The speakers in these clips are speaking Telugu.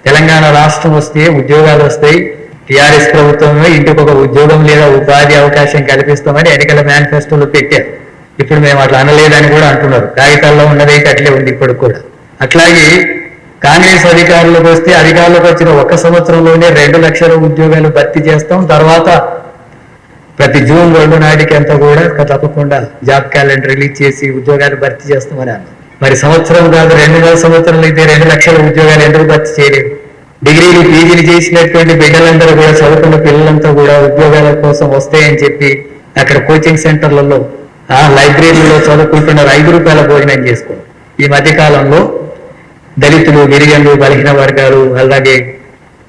తెలంగాణ రాష్ట్రం వస్తే ఉద్యోగాలు వస్తాయి, టీఆర్ఎస్ ప్రభుత్వమే ఇంటికి ఒక ఉద్యోగం లేదా ఉపాధి అవకాశం కల్పిస్తామని ఎన్నికల మేనిఫెస్టోలో పెట్టారు. ఇప్పుడు మేము అట్లా అనలేదని కూడా అంటున్నారు. కాగితాల్లో ఉన్నదైతే అట్లే ఉంది ఇప్పుడు కూడా. అట్లాగే కాంగ్రెస్ అధికారులకు వస్తే అధికారులకు వచ్చిన 1 సంవత్సరంలోనే 2 లక్షల ఉద్యోగాలు భర్తీ చేస్తాం, తర్వాత ప్రతి జూన్ 2 నాటికి అంతా కూడా తప్పకుండా జాబ్ క్యాలెండర్ రిలీజ్ చేసి ఉద్యోగాలు భర్తీ చేస్తామని అన్నారు. మరి సంవత్సరం కాదు 2 సంవత్సరాలు అయితే 2 లక్షల ఉద్యోగాలు ఎందుకు భర్తీ చేయలేదు? డిగ్రీలు పీజీలు చేసినటువంటి బిడ్డలందరూ కూడా, చదువుకున్న పిల్లలంతా కూడా ఉద్యోగాల కోసం వస్తాయని చెప్పి అక్కడ కోచింగ్ సెంటర్లలో లైబ్రరీలో చదువుకుంటున్నారు. 5 రూపాయల భోజనం చేసుకోండి. ఈ మధ్యకాలంలో దళితులు, గిరిజనులు, బలహీన వర్గాలు, అలాగే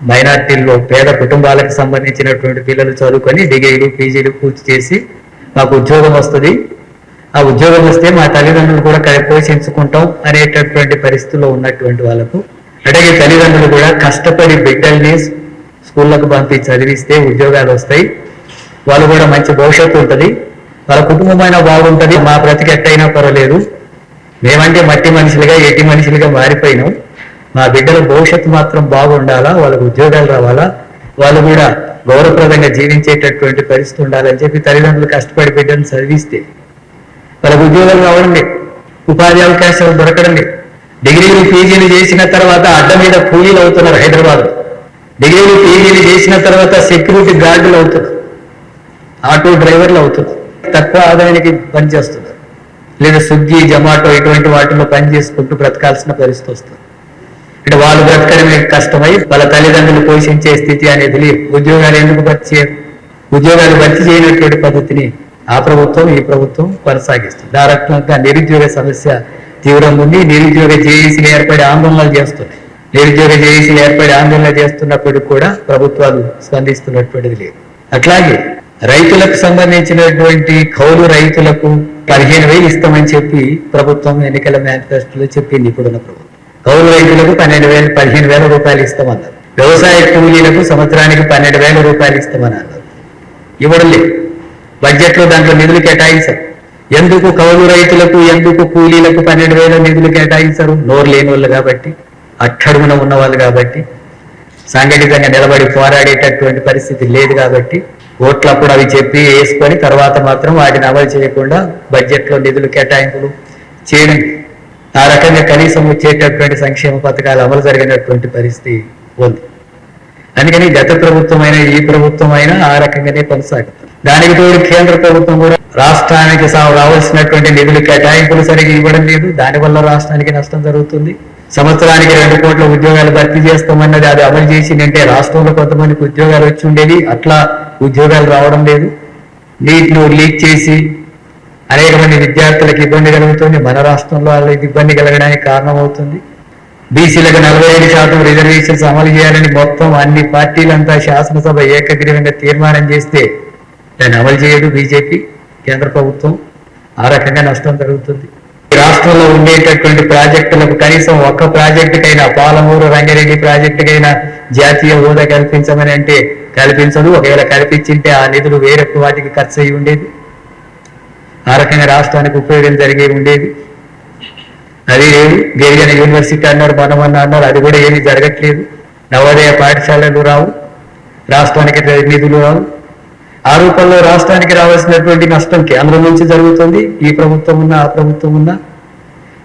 మైనార్టీల్లో పేద కుటుంబాలకు సంబంధించినటువంటి పిల్లలు చదువుకొని డిగ్రీలు పీజీలు పూర్తి చేసి మాకు ఉద్యోగం వస్తుంది, ఆ ఉద్యోగం వస్తే మా తల్లిదండ్రులు కూడా పోషించుకుంటాం అనేటటువంటి పరిస్థితుల్లో ఉన్నటువంటి వాళ్ళకు, అలాగే తల్లిదండ్రులు కూడా కష్టపడి బిడ్డల్ని స్కూళ్ళకు పంపించి చదివిస్తే ఉద్యోగాలు వస్తాయి, వాళ్ళు కూడా మంచి భవిష్యత్తు ఉంటుంది, వాళ్ళ కుటుంబమైనా బాగుంటుంది, మా బ్రతికి ఎట్టయినా పర్వాలేదు, మేమంటే మట్టి మనుషులుగా ఎట్టి మనుషులుగా మారిపోయినాం, మా బిడ్డల భవిష్యత్తు మాత్రం బాగుండాలా, వాళ్ళకు ఉద్యోగాలు రావాలా, వాళ్ళు కూడా గౌరవప్రదంగా జీవించేటటువంటి పరిస్థితి ఉండాలని చెప్పి తల్లిదండ్రులు కష్టపడి బిడ్డలను చదివిస్తే వాళ్ళకు ఉద్యోగాలు రావడం లేదు, ఉపాధి అవకాశాలు దొరకడం లేదు. డిగ్రీలు పీజీలు చేసిన తర్వాత అడ్డ మీద కూలీలు అవుతున్నారు హైదరాబాద్. డిగ్రీలు పీజీలు చేసిన తర్వాత సెక్యూరిటీ గార్డులు అవుతున్నారు, ఆటో డ్రైవర్లు అవుతున్నారు, తక్కువ ఆదాయానికి పనిచేస్తున్నారు, లేదా స్విగ్గీ జొమాటో ఇటువంటి వాటిలో పని చేసుకుంటూ బ్రతకాల్సిన పరిస్థితి వస్తుంది. అంటే వాళ్ళు బ్రతకడమే కష్టమై వాళ్ళ తల్లిదండ్రులు పోషించే స్థితి అనేది లేదు. ఉద్యోగాలు ఎందుకు భర్తీ చేయరు? ఉద్యోగాలు భర్తీ చేయనటువంటి పద్ధతిని ఆ ప్రభుత్వం ఈ ప్రభుత్వం కొనసాగిస్తుంది. ఆ రకంగా నిరుద్యోగ సమస్య తీవ్రంగా ఉంది. నిరుద్యోగ జేఏసీలు ఏర్పడి ఆందోళనలు చేస్తున్నాయి. నిరుద్యోగ జేఏసీలు ఏర్పడి ఆందోళన చేస్తున్నప్పటికీ కూడా ప్రభుత్వాలు స్పందిస్తున్నటువంటిది లేదు. అట్లాగే రైతులకు సంబంధించినటువంటి కౌలు రైతులకు 15,000 ఇస్తామని చెప్పి ప్రభుత్వం ఎన్నికల మేనిఫెస్టోలో చెప్పింది. ఇప్పుడున్న ప్రభుత్వం కౌలు రైతులకు 15,000 రూపాయలు ఇస్తామన్నారు. వ్యవసాయ కూలీలకు సంవత్సరానికి 12,000 రూపాయలు ఇస్తామని అన్నారు. ఇవ్వడం లేదు. బడ్జెట్లో దాంట్లో నిధులు కేటాయించారు. ఎందుకు కౌలు రైతులకు, ఎందుకు కూలీలకు 12,000 నిధులు కేటాయించారు? నోరు లేని వాళ్ళు కాబట్టి, అట్టడుగున ఉన్న వాళ్ళు కాబట్టి, సాంఘటికంగా నిలబడి పోరాడేటటువంటి పరిస్థితి లేదు కాబట్టి, ఓట్లప్పుడు అవి చెప్పి వేసుకొని తర్వాత మాత్రం వాటిని అమలు చేయకుండా బడ్జెట్లో నిధులు కేటాయింపులు చేయడం, ఆ రకంగా కనీసం వచ్చేటటువంటి సంక్షేమ పథకాలు అమలు జరిగినటువంటి పరిస్థితి ఉంది. అందుకని గత ప్రభుత్వమైనా ఈ ప్రభుత్వమైనా ఆ రకంగానే కొనసాగుతుంది. దానికి తోడు కేంద్ర ప్రభుత్వం కూడా రాష్ట్రానికి రావాల్సినటువంటి నిధులు కేటాయింపులు సరిగ్గా ఇవ్వడం లేదు. దానివల్ల రాష్ట్రానికి నష్టం జరుగుతుంది. సంవత్సరానికి 2 కోట్ల ఉద్యోగాలు భర్తీ చేస్తామన్నది అది అమలు చేసిందంటే రాష్ట్రంలో కొంతమందికి ఉద్యోగాలు వచ్చి ఉండేది, అట్లా ఉద్యోగాలు రావడం లేదు. నీట్ను లీక్ చేసి అనేక మంది విద్యార్థులకు ఇబ్బంది కలుగుతుంది. మన రాష్ట్రంలో వాళ్ళకి ఇబ్బంది కలగడానికి కారణమవుతుంది. బీసీలకు 45% రిజర్వేషన్స్ అమలు చేయాలని మొత్తం అన్ని పార్టీలంతా శాసనసభ ఏకగ్రీవంగా తీర్మానం చేస్తే దాన్ని అమలు చేయదు బీజేపీ, కేంద్ర ప్రభుత్వం. ఆ రకంగా నష్టం జరుగుతుంది. రాష్ట్రంలో ఉండేటటువంటి ప్రాజెక్టులకు కనీసం ఒక్క ప్రాజెక్టుకైనా, పాలమూరు రంగారెడ్డి ప్రాజెక్టుకైనా జాతీయ హోదా కల్పించమని అంటే కల్పించదు. ఒకవేళ కల్పించింటే ఆ నిధులు వేరే వాటికి ఖర్చు అయి ఉండేది. ఆ రకంగా రాష్ట్రానికి ఉపయోగం జరిగే ఉండేది. అది లేదు. గిరిజన యూనివర్సిటీ అన్నారు, మనమన్నా అన్నారు, అది కూడా ఏమీ జరగట్లేదు. నవోదయ పాఠశాలలు రావు, రాష్ట్రానికి నిధులు రావు. ఆ రూపంలో రాష్ట్రానికి రావాల్సినటువంటి నష్టం కేంద్రం నుంచి జరుగుతుంది. ఈ ప్రభుత్వం ఉన్నా ఆ ప్రభుత్వం ఉన్నా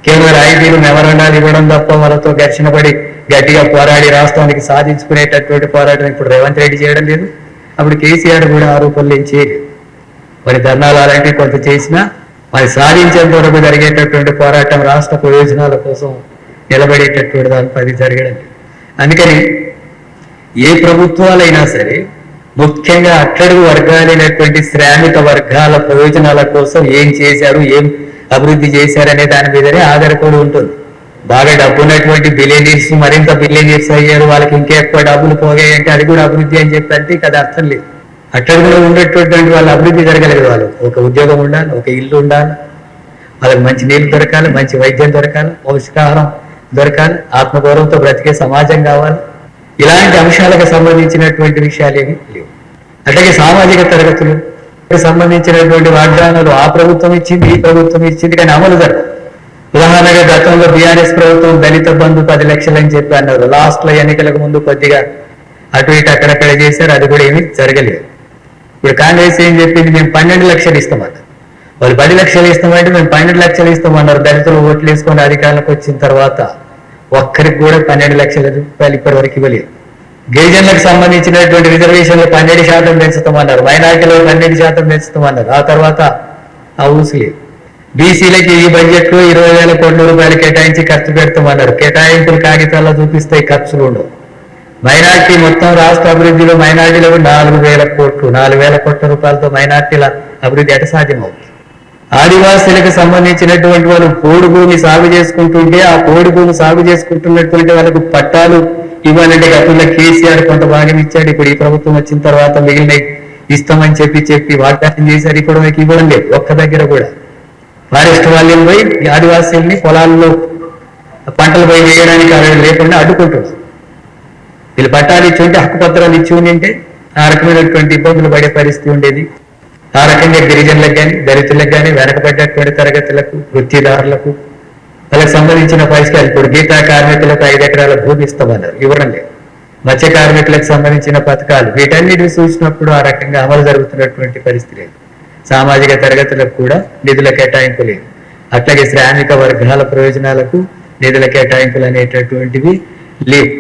కేవలం రాయితీలు మెమరాండాలు ఇవ్వడం తప్ప వాళ్ళతో ఘర్షణ పడి గట్టిగా పోరాడి రాష్ట్రానికి సాధించుకునేటటువంటి పోరాటం ఇప్పుడు రేవంత్ రెడ్డి చేయడం లేదు. అప్పుడు కేసీఆర్ కూడా ఆ రూపంలో ఏం చేయలేదు. మరి ధర్నాలు అలాంటివి కొంత చేసినా మరి సాధించేంత వరకు జరిగేటటువంటి పోరాటం రాష్ట్ర ప్రయోజనాల కోసం నిలబడేటటువంటి దానిపై అది జరగడం. అందుకని ఏ ప్రభుత్వాలైనా సరే ముఖ్యంగా అట్టడుగు వర్గాలైనటువంటి శ్రామిక వర్గాల ప్రయోజనాల కోసం ఏం చేశారు, ఏం అభివృద్ధి చేశారనే దాని మీదనే ఆధారపడి ఉంటుంది. బాగా డబ్బున్నటువంటి బిలియనీర్స్ మరింత బిలియనీర్స్ అయ్యారు, వాళ్ళకి ఇంకా ఎక్కువ డబ్బులు పోగాయంటే అది కూడా అభివృద్ధి అని చెప్పి అంటే కదా అర్థం లేదు. అట్టడుగులో ఉండేటటువంటి వాళ్ళ అభివృద్ధి జరగలేదు. వాళ్ళు ఒక ఉద్యోగం ఉండాలి, ఒక ఇల్లు ఉండాలి, వాళ్ళకి మంచి నీళ్ళు దొరకాలి, మంచి వైద్యం దొరకాలి, పౌష్టికాహారం దొరకాలి, ఆత్మగౌరవంతో బ్రతికే సమాజం కావాలి. ఇలాంటి అంశాలకు సంబంధించినటువంటి విషయాలు ఏమి లేవు. అట్లాగే సామాజిక తరగతులు సంబంధించినటువంటి వాగ్దానాలు ఆ ప్రభుత్వం ఇచ్చింది, ఈ ప్రభుత్వం ఇచ్చింది, కానీ అమలు జరగదు. ఉదాహరణగా గతంలో బీఆర్ఎస్ ప్రభుత్వం దళిత బంధు 10 లక్షలు అని చెప్పి అన్నారు. లాస్ట్ లో ఎన్నికలకు ముందు కొద్దిగా అటు ఇటు అక్కడక్కడ చేశారు, అది కూడా ఏమీ జరగలేదు. ఇప్పుడు కాంగ్రెస్ ఏం చెప్పింది, మేము 12 లక్షలు ఇస్తామన్నారు. వాళ్ళు 10 లక్షలు ఇస్తామంటే మేము 12 లక్షలు ఇస్తామన్నారు. దళితులు ఓట్లు వేసుకొని అధికారంలోకి వచ్చిన తర్వాత ఒక్కరికి కూడా 12 లక్షల రూపాయలు ఇప్పటి వరకు ఇవ్వలేదు. గిరిజనులకు సంబంధించినటువంటి రిజర్వేషన్లు 12% పెంచుతామన్నారు. మైనార్టీలో 12% పెంచుతామన్నారు. ఆ తర్వాత ఆ ఊసులేదు. బీసీలకి ఈ బడ్జెట్ లో 20,000 కోట్ల రూపాయలు కేటాయించి ఖర్చు పెడతామన్నారు. కేటాయింపులు కాగితాల్లో చూపిస్తాయి, ఖర్చులు ఉండవు. మైనార్టీ మొత్తం రాష్ట్ర అభివృద్ధిలో మైనార్టీలకు 4,000 కోట్లు, 4,000 కోట్ల రూపాయలతో మైనార్టీల అభివృద్ధి ఎట సాధ్యమవుతుంది? ఆదివాసీలకు సంబంధించినటువంటి వాళ్ళు పోడు భూమి సాగు చేసుకుంటుంటే ఆ పోడు భూమి సాగు చేసుకుంటున్నటువంటి వాళ్ళకు పట్టాలు ఇవ్వాలంటే గతంలో కేసీఆర్ కొంత భాగం ఇచ్చాడు. ఇప్పుడు ఈ ప్రభుత్వం వచ్చిన తర్వాత మిగిలిన ఇస్తామని చెప్పి వాగ్దానం చేశారు. ఇప్పుడు మనకి ఇవ్వడం లేదు ఒక్క దగ్గర కూడా. ఫారెస్ట్ వాళ్ళని పోయి ఆదివాసీల్ని పొలాల్లో పంటలు పోయి వేయడానికి లేకుండా అడ్డుకుంటున్నారు. వీళ్ళు పట్టాలు ఇచ్చి ఉంటే, హక్కు పత్రాలు ఇచ్చి ఉంటే ఆ రకమైనటువంటి ఇబ్బందులు పడే పరిస్థితి ఉండేది. ఆ రకంగా గిరిజనులకు కానీ, దళితులకు కానీ, వెనకబడ్డటువంటి తరగతులకు, వృత్తిదారులకు, వాళ్ళకి సంబంధించిన పరిష్కారం. ఇప్పుడు గీతా కార్మికులకు 5 ఎకరాల భూమి ఇస్తామన్నారు, ఇవ్వడం లేదు. మత్స్య కార్మికులకు సంబంధించిన పథకాలు, వీటన్నిటిని చూసినప్పుడు ఆ రకంగా అమలు జరుగుతున్నటువంటి పరిస్థితి లేదు. సామాజిక తరగతులకు కూడా నిధుల కేటాయింపు లేదు. అట్లాగే శ్రామిక వర్గాల ప్రయోజనాలకు నిధుల కేటాయింపులు అనేటటువంటివి లేవు.